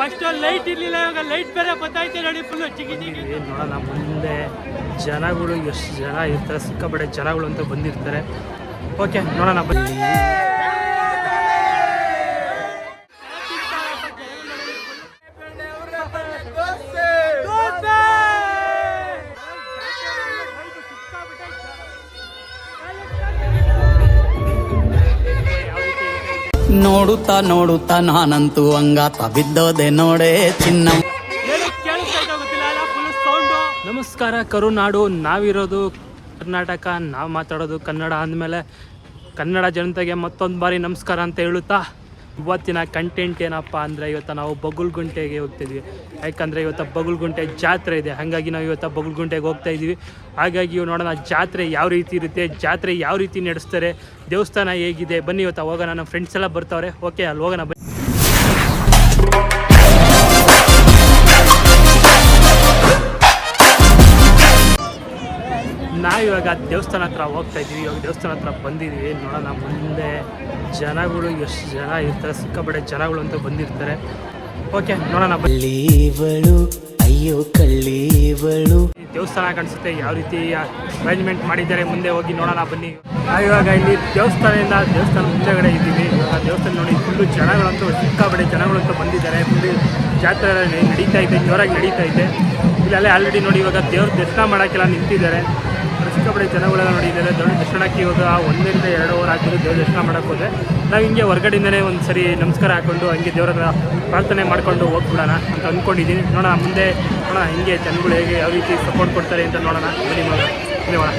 First light ಇರಲಿಲ್ಲ, ಇವಾಗ light ಬೇರೆ ಬತ್ತೈತೆ ನೋಡಿ, ಫುಲ್ ಚಿಕ್ಕಿ ಚಿಕ್ಕಿ. ನೋಡೋಣ ಮುಂದೆ ಜನಗಳು ಎಷ್ಟು ಜನ ಇರ್ತಾರೆ, ಸಿಕ್ಕಾಪಟ್ಟೆ ಜನಗಳು ಅಂತ ಬಂದಿರ್ತಾರೆ. ಓಕೆ ನೋಡೋಣ ಬನ್ನಿ. ನೋಡುತ್ತಾ ನೋಡುತ್ತಾ ನಾನಂತೂ ಹಂಗಾತ ಬಿದ್ದೋದೆ ನೋಡೇ ಚಿನ್ನ. ನಮಸ್ಕಾರ ಕರುನಾಡು, ನಾವಿರೋದು ಕರ್ನಾಟಕ, ನಾವು ಮಾತಾಡೋದು ಕನ್ನಡ ಅಂದಮೇಲೆ ಕನ್ನಡ ಜನತೆಗೆ ಮತ್ತೊಂದು ಬಾರಿ ನಮಸ್ಕಾರ ಅಂತ ಹೇಳುತ್ತಾ, ಇವತ್ತಿನ ಕಂಟೆಂಟ್ ಏನಪ್ಪ ಅಂದರೆ ಇವತ್ತು ನಾವು ಬಗುಲ್ಗುಂಟೆಗೆ ಹೋಗ್ತಾಯಿದ್ವಿ. ಯಾಕಂದರೆ ಇವತ್ತು ಬಗುಲ್ಗುಂಟೆ ಜಾತ್ರೆ ಇದೆ, ಹಾಗಾಗಿ ನಾವು ಇವತ್ತು ಬಗುಲ್ಗುಂಟೆಗೆ ಹೋಗ್ತಾ ಇದ್ದೀವಿ. ಹಾಗಾಗಿ ನೋಡೋಣ ಜಾತ್ರೆ ಯಾವ ರೀತಿ ಇರುತ್ತೆ, ಜಾತ್ರೆ ಯಾವ ರೀತಿ ನಡೆಸ್ತಾರೆ, ದೇವಸ್ಥಾನ ಹೇಗಿದೆ, ಬನ್ನಿ ಇವತ್ತು ಹೋಗೋಣ. ನಮ್ಮ ಫ್ರೆಂಡ್ಸ್ ಎಲ್ಲ ಬರ್ತಾವ್ರೆ. ಓಕೆ ಅಲ್ಲಿ ಹೋಗೋಣ ಬನ್ನಿ. ನಾವಿವಾಗ ದೇವಸ್ಥಾನ ಹತ್ರ ಹೋಗ್ತಾ ಇದ್ದೀವಿ. ಇವಾಗ ದೇವಸ್ಥಾನ ಹತ್ರ ಬಂದಿದ್ದೀವಿ. ನೋಡೋಣ ಮುಂದೆ ಜನಗಳು ಎಷ್ಟು ಜನ ಇರ್ತಾರೆ, ಸಿಕ್ಕಾಪಟ್ಟೆ ಜನಗಳು ಅಂತ ಬಂದಿರ್ತಾರೆ. ಓಕೆ ನೋಡೋಣ ಬಳ್ಳಿವಳು ಅಯ್ಯೋ ಕಳ್ಳಿವಳು. ದೇವಸ್ಥಾನ ಕಾಣಿಸುತ್ತೆ, ಯಾವ ರೀತಿ ಅರೇಂಜ್ಮೆಂಟ್ ಮಾಡಿದ್ದಾರೆ, ಮುಂದೆ ಹೋಗಿ ನೋಡೋಣ ಬನ್ನಿ. ಇವಾಗ ಇಲ್ಲಿ ದೇವಸ್ಥಾನ ಮುಂದೆಗಡೆ ಇದ್ದೀವಿ. ಇವಾಗ ದೇವಸ್ಥಾನ ನೋಡಿ ಫುಲ್ಲು ಜನಗಳಂತೂ ಸಿಕ್ಕಾಪಟ್ಟೆ ಜನಗಳಂತೂ ಬಂದಿದ್ದಾರೆ. ಫುಲ್ಲು ಜಾತ್ರೆ ನಡೀತಾ ಇದೆ, ಜೋರಾಗಿ ನಡೀತಾ ಇದೆ. ಇಲ್ಲಲ್ಲೇ ಆಲ್ರೆಡಿ ನೋಡಿ ಇವಾಗ ದೇವ್ರ ದರ್ಶನ ಮಾಡೋಕ್ಕೆಲ್ಲ ನಿಂತಿದ್ದಾರೆ. ಸಿಕ್ಕಾಪಟ್ಟೆ ಜನಗಳೆಲ್ಲ ನೋಡಿದ್ದಾರೆ. ದೇವ್ರ ದರ್ಶನಕ್ಕೆ ಇವಾಗ 1 ರಿಂದ 2 ಅವರ್ ಆಗಿದ್ದು ದೇವ್ರ ದರ್ಶನ ಮಾಡೋಕ್ಕೆ ಹೋದೆ. ನಾವು ಹಿಂಗೆ ಹೊರಗಡೆಯಿಂದನೇ ಒಂದು ಸರಿ ನಮಸ್ಕಾರ ಹಾಕ್ಕೊಂಡು ಹಂಗೆ ದೇವರ ಪ್ರಾರ್ಥನೆ ಮಾಡ್ಕೊಂಡು ಹೋಗ್ಬಿಡೋಣ ಅಂತ ಅಂದ್ಕೊಂಡಿದ್ದೀನಿ. ನೋಡೋಣ ಮುಂದೆ ನೋಡೋಣ ಹಿಂಗೆ ಜನಗಳು ಹೇಗೆ ಯಾವ ರೀತಿ ಸಪೋರ್ಟ್ ಕೊಡ್ತಾರೆ ಅಂತ ನೋಡೋಣ ಬನ್ನಿ. ನೋಡೋಣ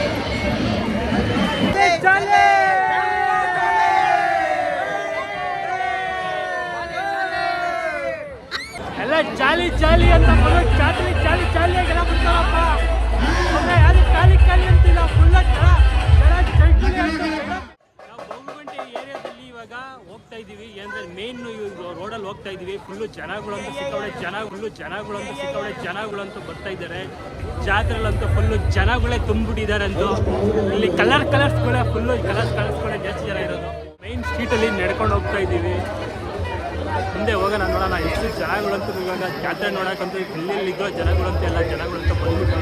ಎಲ್ಲ ಜಾಲಿ ಜಾಲಿ ಅಂತ ಜಾತ್ರೆ ಜಾಲಿ ಜಾಲಿಯಾಗೆಲ್ಲ ಬಿಡ್ತಾರಪ್ಪ. ಯಾರು ಖಾಲಿ ಖಾಲಿ ಅಂತಿಲ್ಲ, ಫುಲ್ಲ ಬೊಮ್ಮಗುಂಟೆ ಏರಿಯಾದಲ್ಲಿ ಇವಾಗ ಹೋಗ್ತಾ ಇದ್ದೀವಿ. ಏನಂದ್ರೆ ಮೇನ್ ರೋಡಲ್ಲಿ ಹೋಗ್ತಾ ಇದ್ದೀವಿ. ಫುಲ್ಲು ಜನಗಳಂತೂ ಸಿಕ್ಕಾಪಟ್ಟೆ ಜನಗಳಂತೂ ಬರ್ತಾ ಇದ್ದಾರೆ. ಜಾತ್ರೆಲ್ಲಂತೂ ಫುಲ್ಲು ಜನಗಳೇ ತುಂಬಿಟ್ಟಿದ್ದಾರೆ. ಅಂತೂ ಇಲ್ಲಿ ಕಲರ್ಸ್ಗಳೇ ಫುಲ್ಲು ಕಲರ್ಸ್ಗಳೇ ಜಾಸ್ತಿ ಜನ ಇರೋದು. ಮೈನ್ ಸ್ಟ್ರೀಟಲ್ಲಿ ನಡ್ಕೊಂಡು ಹೋಗ್ತಾ ಇದ್ದೀವಿ. ಮುಂದೆ ಹೋಗೋಣ, ನೋಡೋಣ ಎಷ್ಟು ಜನಗಳಂತೂ ಇವಾಗ ಜಾತ್ರೆ ನೋಡೋಕ್ಕಂತೂ ಇಲ್ಲಿದ್ದೋ ಜನಗಳಂತೂ ಎಲ್ಲ ಜನಗಳಂತೂ ಬಂದ್ಬಿಟ್ಟು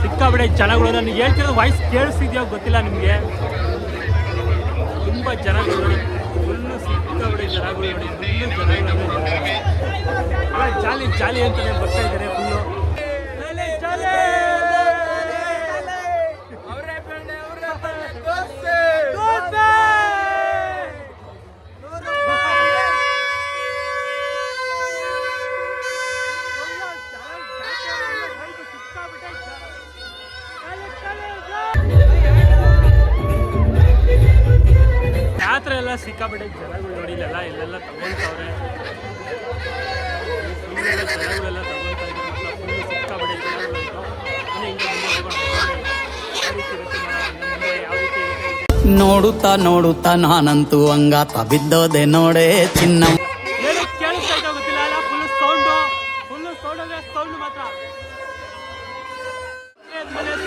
ಸಿಕ್ಕಾಪಟ್ಟೆ ಜನಗಳು. ನನಗೆ ಹೇಳ್ತಿರೋದು ವಾಯ್ಸ್ ಕೇಳಿಸ್ತಿದ್ಯೋ ಗೊತ್ತಿಲ್ಲ ನಿಮಗೆ. ತುಂಬ ಜನಗಳು ನೋಡಿ, ಫುಲ್ಲು ಸಿಕ್ಕಾಪಟ್ಟೆ ಜನಗಳು ನೋಡಿ, ಫುಲ್ಲು ಜನಗಳು ಜಾಲಿ ಜಾಲಿ ಅಂತಲೇ ಬರ್ತಾ ಇದ್ದಾರೆ. ಫುಲ್ಲು ಜಾತ್ರೆ ಎಲ್ಲ ಸಿಕ್ಕಾಪಟ್ಟೆ ಜನಗಳು ನೋಡಿ. ಇಲ್ಲೆಲ್ಲ ತಗೊಳ್ತಾವ್ರೆ. ಜನಗಳೆಲ್ಲ ತಗೊಳ್ತಾ ಇದ್ದಾರೆ. ಫುಲ್ಲು ಸಿಕ್ಕಾಪಟ್ಟೆ ಜನಗಳು ನೋಡುತ್ತಾ ನೋಡುತ್ತಾ ನಾನಂತೂ ಹಂಗಾತ ಬಿದ್ದೋದೆ ನೋಡೇ ಚಿನ್ನ. ಕೇಳಿಸ್ತಾ ಗೊತ್ತಿಲ್ಲ, ಫುಲ್ ಸೌಂಡ್ ಮಾತ್ರ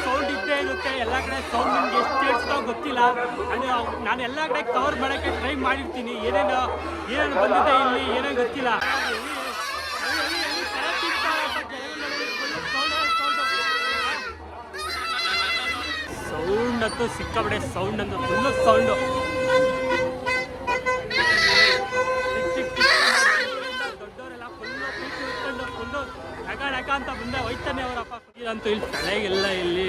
ಸೌಂಡ್ ಇದ್ದೇ ಇರುತ್ತೆ. ಎಲ್ಲ ಕಡೆ ಸೌಂಡ್ ನಿಮ್ಗೆ ಎಷ್ಟು ಕೇಳಿಸ್ತಾವ ಗೊತ್ತಿಲ್ಲ. ನಾನು ಎಲ್ಲ ಕಡೆ ಕವರ್ ಮಾಡೋಕ್ಕೆ ಟ್ರೈ ಮಾಡಿರ್ತೀನಿ. ಏನೇನು ಬಂದಿದೆ ಇಲ್ಲಿ ಏನೇನು ಗೊತ್ತಿಲ್ಲ. ಸೌಂಡ್ ಅಂತೂ ಸಿಕ್ಕಾಪಟ್ಟೆ ಸೌಂಡ್ ಅಂತ ಫುಲ್ಲು ಸೌಂಡು. ದೊಡ್ಡವರೆಲ್ಲ ಫುಲ್ಲು ಪ್ರೀತಿ ಇಟ್ಕೊಂಡು ಫುಲ್ಲು ಡಕ ಅಂತ ಮುಂದೆ ಹೋಯ್ತಾನೆ ಅವರಪ್ಪ. ಅಂತೂ ಇಲ್ಲಿ ತಲೆಗೆಲ್ಲ ಇಲ್ಲಿ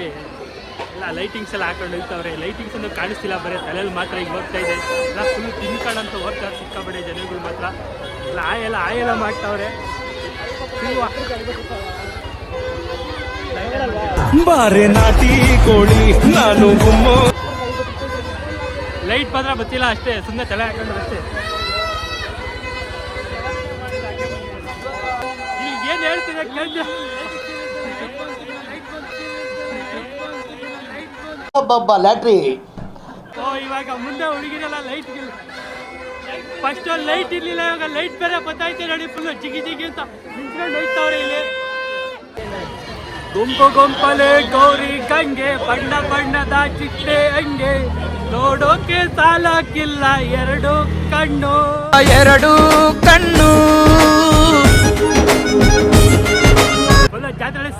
ಎಲ್ಲ ಲೈಟಿಂಗ್ಸ್ ಎಲ್ಲ ಹಾಕೊಂಡು ಹೋಗ್ತಾವ್ರೆ. ಲೈಟಿಂಗ್ಸ್ ಅಂದ್ರೆ ಕಾಣಿಸ್ತಿಲ್ಲ, ಬರೀ ತಲೆಯಲ್ಲಿ ಮಾತ್ರ ಈಗ ಹೋಗ್ತಾ ಇದೆ. ಎಲ್ಲ ಫುಲ್ ತಿನ್ಕೊಂಡಂತ ಹೋಗ್ತಾರೆ ಸಿಕ್ಕಾಪಟ್ಟೆ ಜನಗಳು ಮಾತ್ರ. ಎಲ್ಲ ಆಯೆಲ್ಲ ಮಾಡ್ತಾವ್ರೆ. ಬಾರೆ ನಾಟಿ ಕೋಳಿ ನಾನು ಲೈಟ್ ಮಾತ್ರ ಗೊತ್ತಿಲ್ಲ ಅಷ್ಟೇ, ಸುಮ್ಮನೆ ತಲೆ ಹಾಕೊಂಡ್ರೆ ಅಷ್ಟೇ. ಈಗ ಏನು ಹೇಳ್ತಿದೆ ಕೇಳಿ. ಲ್ಯಾಟ್ರಿ ಇವಾಗ ಮುಂದೆ ಹುಡುಗಿರಲ್ಲ ಲೈಟ್ ಫಸ್ಟ್ ಲೈಟ್ ಇರ್ಲಿಲ್ಲ, ಇವಾಗ ಲೈಟ್ ಬೇರೆ ಬತ್ತೈತೆ ನೋಡಿ, ಫುಲ್ ಜಿಗಿ ಜಿಗಿ ಅಂತ ನಿಂತ್ಕೊಂಡು ಹೋಯ್ತವ್ರೆ ಇಲ್ಲಿ. ಗುಂಪಲೆ ಗೌರಿ ಗಂಗೆ, ಬಣ್ಣ ಬಣ್ಣದ ಚಿಟ್ಟೆ ಹಂಗೆ, ನೋಡೋಕೆ ಸಾಲಕ್ಕಿಲ್ಲ ಎರಡು ಕಣ್ಣು.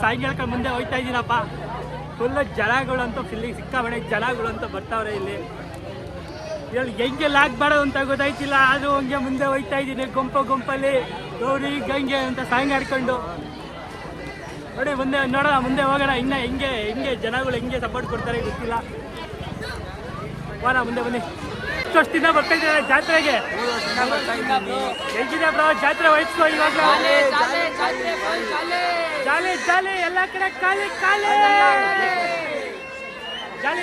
ಸಾಯಂಕಾಲಕ್ಕೆ ಮುಂದೆ ಹೋಗ್ತಾ ಇದ್ದೀನಪ್ಪ. ಫುಲ್ಲು ಜನಗಳು ಅಂತೂ ಫಿಲ್ಲಿಗೆ ಸಿಕ್ಕಾಬಣೆ ಜನಗಳು ಅಂತ ಬರ್ತಾವ್ರೆ ಇಲ್ಲಿ. ಇಲ್ಲಿ ಹೆಂಗೆ ಲಾಕ್ ಮಾಡೋದು ಅಂತ ಗೊತ್ತಾಯ್ತಿಲ್ಲ, ಆದರೂ ಹಂಗೆ ಮುಂದೆ ಹೋಗ್ತಾ ಇದ್ದೀನಿ ಗುಂಪಲ್ಲಿ ಗೌರಿ ಗಂಗೆ ಅಂತ ಸಾಂಗ್ ಆಡ್ಕೊಂಡು. ನೋಡಿ ಮುಂದೆ ನೋಡೋಣ, ಮುಂದೆ ಹೋಗೋಣ. ಇನ್ನು ಹೆಂಗೆ ಜನಗಳು ಹೆಂಗೆ ಸಪೋರ್ಟ್ ಕೊಡ್ತಾರೆ ಗೊತ್ತಿಲ್ಲ. ಹೋಗೋಣ ಮುಂದೆ ಬನ್ನಿ. ಎಷ್ಟು ವರ್ಷದಿಂದ ಬರ್ತಾ ಇದ್ದಾರೆ ಜಾತ್ರೆಗೆ? ಹೇಗಿದೆ ಬ್ರೋ ಜಾತ್ರೆ ವಯಸ್ಸು ಇವಾಗ? ಜಾಲಿ ಎಲ್ಲ ಕಡೆ ಖಾಲಿ ಜಾಲಿ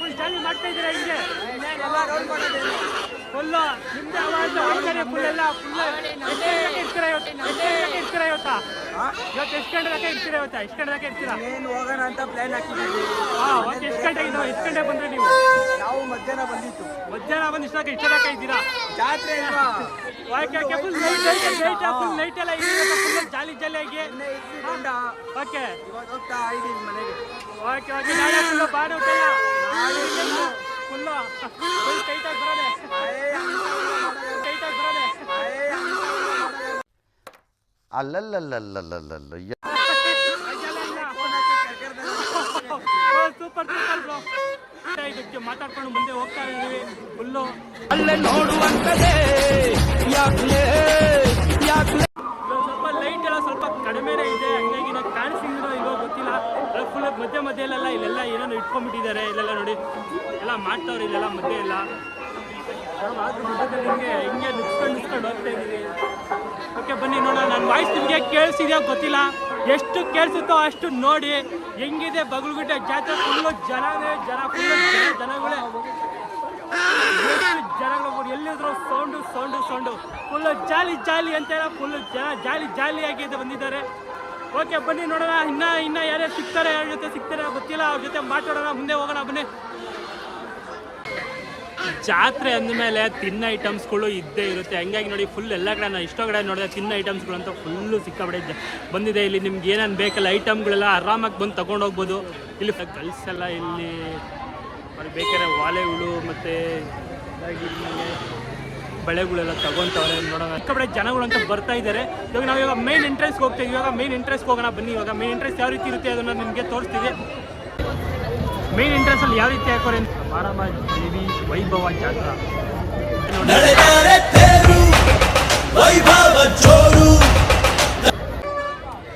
ಫುಲ್ ಜಾಲಿ ಮಾಡ್ತಾ ಇದ್ದೀರಾ ಹಿಂಗೆ ಫುಲ್ಲು ನಿಮ್ದೆ ಆವಾಜ್ ಒಳಗಡೆ ಫುಲ್ ಎಲ್ಲ ಫುಲ್ ಇರ್ತೀರಾ ಇವತ್ತು ಎಷ್ಟು ಗಂಟೆ ತನಕ ಇರ್ತೀರಾ ಎಷ್ಟು ಗಂಟೆ ತನಕ ಇರ್ತೀರಾ? ಹೋಗೋಣ ಅಂತ ಪ್ಲಾನ್ ಹಾಕಿದ್ದೀವಿ. ಎಷ್ಟು ಗಂಟೆ ಬಂದ್ರೆ ನೀವು? ನಾವು ಮಧ್ಯಾಹ್ನ ಬಂದಿತ್ತು. ಮಧ್ಯಾಹ್ನ ಬಂದು ಇಷ್ಟ ತನಕ ಇದ್ದೀರಾ? ಜಾತ್ರೆ ಅಲ್ವಾ? ಫುಲ್ ನೈಟ್ ಎಲ್ಲ ಫುಲ್ ಜಾಲಿ ಆಗಿ ಓಕೆ ಇವಾಗ ಹೋಗ್ತಾ ಇದ್ದೀವಿ ಮನೆಗೆ. ಓಕೆ ನಾಳೆ ಫುಲ್ಲು ಬಾಡ ಫುಲ್ಲು ಫುಲ್ ಟೈಟಾಗಿ ಬರೋದೆ ಅಲ್ಲಲ್ಲಲ್ಲಲ್ಲಲ್ಲಲ್ಲ ಸೂಪರ್ ಬ್ರೋ. ಇದಕ್ಕೆ ಮಾತಾಡ್ಕೊಂಡು ಮುಂದೆ ಹೋಗ್ತಾ ಇದ್ದೀವಿ ಫುಲ್ಲು. ಅಲ್ಲೇ ನೋಡುವಂತದೇ ಸ್ವಲ್ಪ ಲೈಟ್ ಎಲ್ಲ ಸ್ವಲ್ಪ ಕಡಿಮೆನೇ ಇದೆ, ಹಂಗಾಗಿ ನಾವು ಕಾಣಿಸಿದ್ರು ಇಲ್ಲೋ ಗೊತ್ತಿಲ್ಲ. ಫುಲ್ ಮಧ್ಯೆಲ್ಲ ಇಲ್ಲೆಲ್ಲ ಏನೇನೋ ಇಟ್ಕೊಂಡ್ಬಿಟ್ಟಿದ್ದಾರೆ. ಇಲ್ಲೆಲ್ಲ ನೋಡಿ ಎಲ್ಲ ಮಾಡ್ತಾವ್ರೆ ಇಲ್ಲೆಲ್ಲ ಮಧ್ಯೆ ಎಲ್ಲ. ಹಿಂಗೆ ನುಗ್ಸ್ಕೊಂಡು ಹೋಗ್ತಾ ಇದ್ದೀವಿ. ಓಕೆ ಬನ್ನಿ ನೋಡೋಣ. ನನ್ನ ವಾಯ್ಸ್ ನಿಮಗೆ ಕೇಳಿಸಿದೆಯೋ ಗೊತ್ತಿಲ್ಲ, ಎಷ್ಟು ಕೇಳಿಸುತ್ತೋ ಅಷ್ಟು ನೋಡಿ. ಹೆಂಗಿದೆ ಬಗಲುಗುಡ್ಡೆ ಜಾತ್ರೆ? ಫುಲ್ಲು ಜನಗಳೇ ಜನಗಳೇ ಜನಗಳು ಎಲ್ಲಿದ್ರು ಸೌಂಡು ಫುಲ್ಲು ಜಾಲಿ ಅಂತ ಫುಲ್ಲು ಜಾಲಿ ಆಗಿ ಬಂದಿದ್ದಾರೆ. ಓಕೆ ಬನ್ನಿ ನೋಡೋಣ. ಇನ್ನ ಯಾರ್ಯಾರು ಸಿಗ್ತಾರೆ, ಅವ್ರ ಜೊತೆ ಸಿಗ್ತಾರೆ ಗೊತ್ತಿಲ್ಲ, ಅವ್ರ ಜೊತೆ ಮಾತಾಡೋಣ. ಮುಂದೆ ಹೋಗೋಣ ಬನ್ನಿ. ಜಾತ್ರೆ ಅಂದಮೇಲೆ ತಿನ್ನೋ ಐಟಮ್ಸ್ಗಳು ಇದ್ದೇ ಇರುತ್ತೆ. ಹಂಗಾಗಿ ನೋಡಿ ಫುಲ್ ಎಲ್ಲ ಕಡೆ ನಾನು ಇಷ್ಟೋ ಕಡೆ ನೋಡಿದೆ ತಿನ್ನೋ ಐಟಮ್ಸ್ಗಳು ಅಂತ ಫುಲ್ಲು ಸಿಕ್ಕಾಬಿಟ್ಟೆ ಬಂದಿದೆ. ಇಲ್ಲಿ ನಿಮ್ಗೆ ಏನೇನು ಬೇಕಲ್ಲ ಐಟಮ್ಗಳೆಲ್ಲ ಆರಾಮಾಗಿ ಬಂದು ತೊಗೊಂಡೋಗ್ಬೋದು. ಇಲ್ಲಿ ಗಲ್ಸೆಲ್ಲ ಇಲ್ಲಿ ಅವ್ರಿಗೆ ಬೇಕಾದ್ರೆ ವಾಲೆಗಳು ಮತ್ತು ಬಳೆಗಳೆಲ್ಲ ತಗೊತವ್ರೆ. ನೋಡೋಣ ಕಡೆ ಜನಗಳು ಅಂತ ಬರ್ತಾ ಇದ್ದಾರೆ. ಇವಾಗ ನಾವು ಇವಾಗ ಮೇನ್ ಎಂಟ್ರೆನ್ಸ್ಗೆ ಹೋಗ್ತಾ ಇದ್ದೀವಿ. ಇವಾಗ ಮೇನ್ ಎಂಟ್ರೆನ್ಸ್ಗೆ ಹೋಗೋಣ ಬನ್ನಿ. ಇವಾಗ ಮೇನ್ ಎಂಟ್ರೆನ್ಸ್ ಯಾವ ರೀತಿ ಇರುತ್ತೆ ಅದನ್ನು ನಿಮಗೆ ತೋರಿಸ್ತೀವಿ. ಮೇನ್ ಎಂಟ್ರೆನ್ಸಲ್ಲಿ ಯಾವ ರೀತಿ ಹಾಕೋರೆ ಅಂತ ಮಾರಮ್ಮ ದೇವಿ ವೈಭವ ಜಾತ್ರಾ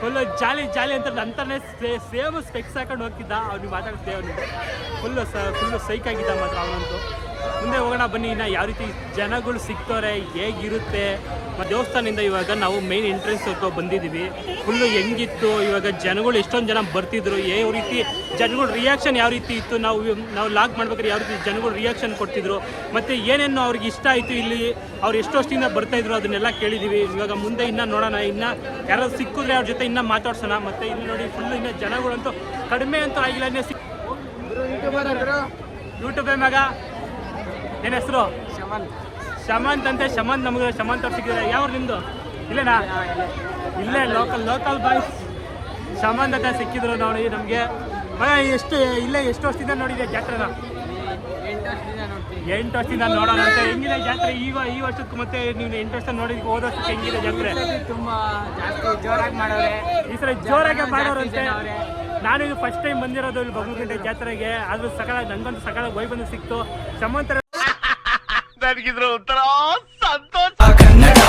ಫುಲ್ಲು ಜಾಲಿ ಅಂತ ನಂತರನೇ ಸೇಮ್ ಸ್ಪೆಕ್ಸ್ ಹಾಕೊಂಡು ಹೋಗ್ತಿದ್ದ. ಅವ್ನಿಗೆ ಮಾತಾಡ್ತೇವೆ, ಅವನಿಗೆ ಫುಲ್ಲು ಸೈಕ್ ಆಗಿದ್ದ ಮಾತ್ರ ಅವನಂತೂ. ಮುಂದೆ ಹೋಗೋಣ ಬನ್ನಿ. ಇನ್ನು ಯಾವ ರೀತಿ ಜನಗಳು ಸಿಗ್ತಾರೆ, ಹೇಗಿರುತ್ತೆ. ದೇವಸ್ಥಾನದಿಂದ ಇವಾಗ ನಾವು ಮೇನ್ ಎಂಟ್ರೆನ್ಸ್ ಬಂದಿದ್ದೀವಿ. ಫುಲ್ಲು ಹೆಂಗಿತ್ತು ಇವಾಗ ಜನಗಳು ಎಷ್ಟೊಂದು ಜನ ಬರ್ತಿದ್ರು, ಯಾವ ರೀತಿ ಜನಗಳು ರಿಯಾಕ್ಷನ್ ಯಾವ ರೀತಿ ಇತ್ತು, ನಾವು ಲಾಗ್ ಮಾಡ್ಬೇಕಾದ್ರೆ ಯಾವ ರೀತಿ ಜನಗಳು ರಿಯಾಕ್ಷನ್ ಕೊಡ್ತಿದ್ರು, ಮತ್ತು ಏನೇನು ಅವ್ರಿಗೆ ಇಷ್ಟ ಆಯಿತು, ಇಲ್ಲಿ ಅವ್ರು ಎಷ್ಟು ವರ್ಷದಿಂದ ಬರ್ತಾಯಿದ್ರು ಅದನ್ನೆಲ್ಲ ಕೇಳಿದ್ದೀವಿ. ಇವಾಗ ಮುಂದೆ ಇನ್ನೂ ನೋಡೋಣ. ಇನ್ನು ಯಾರಾದ್ರು ಸಿಕ್ಕಿದ್ರೆ ಅವ್ರ ಜೊತೆ ಇನ್ನೂ ಮಾತಾಡ್ಸೋಣ. ಮತ್ತು ಇಲ್ಲಿ ನೋಡಿ ಫುಲ್ಲು ಇನ್ನೂ ಜನಗಳಂತೂ ಕಡಿಮೆ ಅಂತೂ ಆಗಿಲ್ಲ. ಯೂಟ್ಯೂಬೇ ಮಗ ಏನು ಹೆಸರು? ಶಮಂತ್ ಅಂತೆ. ನಮಗೆ ಶಮಂತ್ ಅವ್ರು ಸಿಕ್ಕಿದ್ರೆ. ಯಾವ ನಿಮ್ಮದು? ಇಲ್ಲೇನಾ? ಇಲ್ಲೇ ಲೋಕಲ್ ಬಾಯ್ಸ್ ಶಮಂತ್ ಅಂತ ಸಿಕ್ಕಿದ್ರು ನೋಡಿ ನಮಗೆ. ಎಷ್ಟು ವರ್ಷದಿಂದ ನೋಡಿದೆ ಜಾತ್ರೆನ? 8 ವರ್ಷದಿಂದ ನೋಡೋಣ ಅಂತ. ಹೆಂಗಿದೆ ಜಾತ್ರೆ ಈ ವರ್ಷಕ್ಕೆ? ಮತ್ತೆ ನೀವು 8 ವರ್ಷ ನೋಡಿದ್ವಿ, ಹೋದ ವರ್ಷಕ್ಕೆ ಹೆಂಗಿದೆ ಜಾತ್ರೆ? ತುಂಬಾ ಜಾಸ್ತಿ ಜೋರಾಗಿ ಮಾಡೋರೆ ಈ ಸಲ ಜೋರಾಗಿ ಮಾಡೋರಂತೆ. ನಾನು ಇದು ಫಸ್ಟ್ ಟೈಮ್ ಬಂದಿರೋದು ಇಲ್ಲಿ ಬಗಲುಗುಡ್ಡೆ ಜಾತ್ರೆಗೆ. ಆದ್ರೂ ನನಗಂತೂ ಸಕಾಲ ವೈ ಬಂದು ಸಿಕ್ತು. ಶಮಂತರ ನನಗಿದ್ರ ಒಂಥರ ಸಂತೋಷ. ಕನ್ನಡ